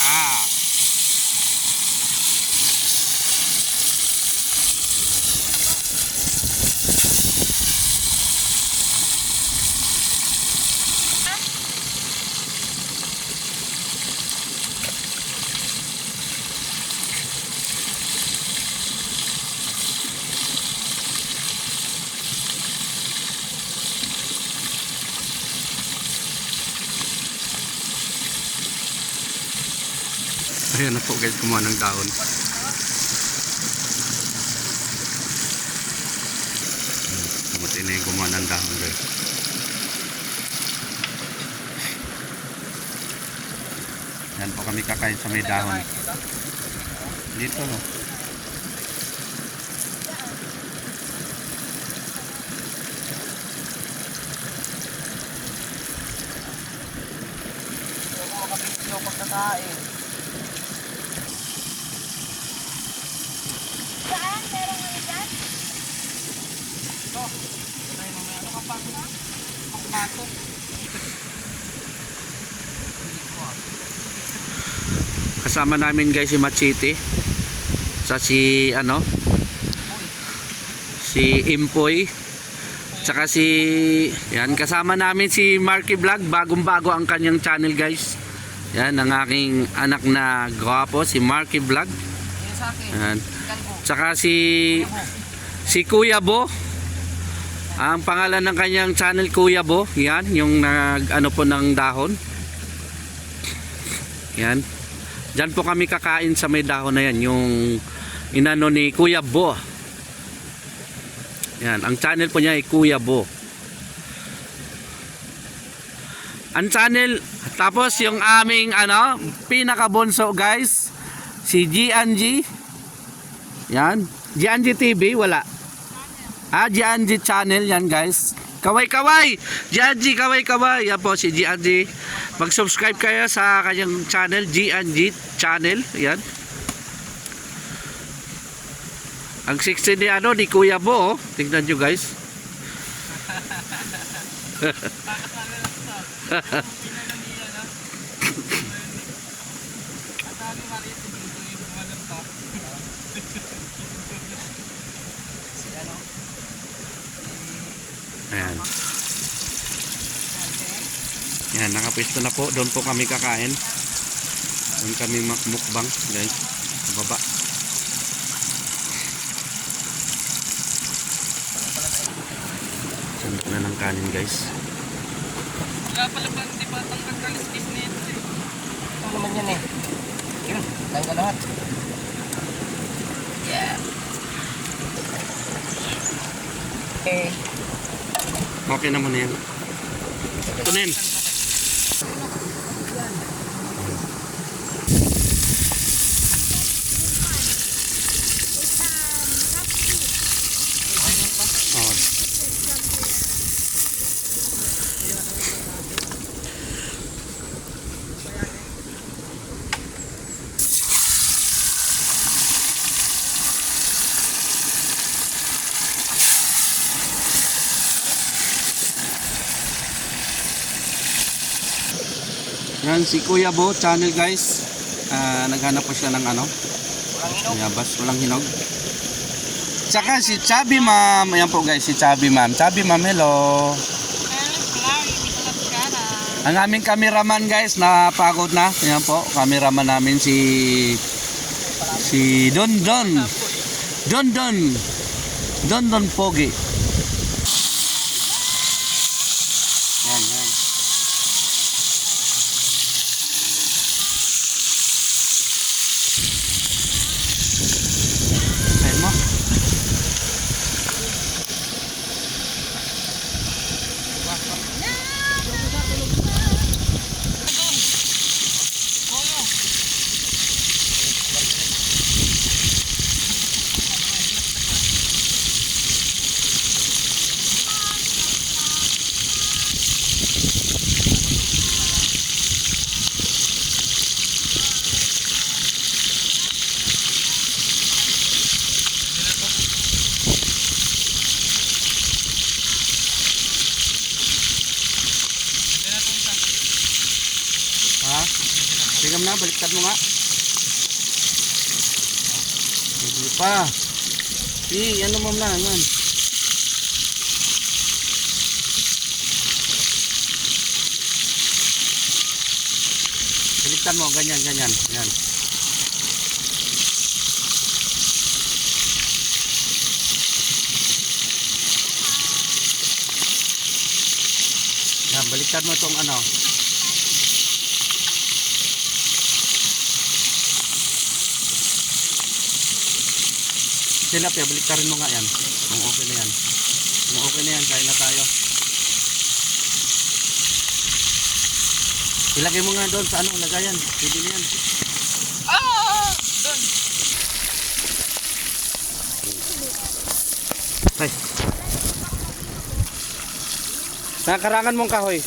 Ah. Ayan na po guys, kumuha ng dahon. Kamuti na yung kumuha ng dahon guys. Yan po kami kakain sa may dahon. Dito no. Pagkakain. Saan? Merong ano dyan? Ito. Ito yung mga ano kapag na? Ang mato. Kasama namin guys si Machete. Sa si ano? Si Impoy. Tsaka si yan, kasama namin si Marky Vlog. Bagong-bago ang kanyang channel guys. Yan ang aking anak na gwapo, si Marky Vlog. Yan sa akin. Yan. Kalbo. Tsaka si Kuya Bo. Ang pangalan ng kanyang channel Kuya Bo. Yan, yung nag ano po ng dahon. Yan. Diyan po kami kakain sa may dahon na yan, yung inano ni Kuya Bo. Yan, ang channel po niya ay Kuya Bo. Ang channel, tapos yung aming ano, pinakabonso guys, si G&G. Yan, G&G TV, wala. G&G channel yan guys. Kaway-kaway! G&G, kaway-kaway. Yan po si G&G. Mag-subscribe kayo sa kanyang channel, G&G channel. Yan. Ang 16 ni ano, ni Kuya Bo, oh. Tingnan nyo guys. Ayan. Ayan, nakapwesto na po. Doon po kami kakain. Doon kami mukbang guys. Sa baba. Sandok na ng kanin guys. Wala pala ba, di ba tangkad kaliskis nito eh. Ito naman yan eh. Yun, tanggal lahat. Yeah. Okay. Okay naman yan. Tunin. Oh. Yan si Kuya Bo channel guys. Naghanap po siya ng ano, Walang inom. yabas, walang hinog. Tsaka si Chubby Ma'am. Ayan po guys, si Chubby Ma'am. Chubby Ma'am, hello. Ang aming cameraman guys, napagod na. Ayan po, cameraman namin si Don Pogi. Yan, yan. Ayan mo. Tingnan na, baliktad mo nga. Hindi pa. Ano mo na, yan. Baliktad mo, ganyan, ganyan. Yan. Yan, baliktad mo itong ano. Tilapia, baliktarin mo nga yan. Kung okay na yan. Kung okay na yan, kain na tayo. Ilagay mo nga doon sa ano, lagayan. Pwede na yan. Doon. Ay. Sa karangan mong kahoy.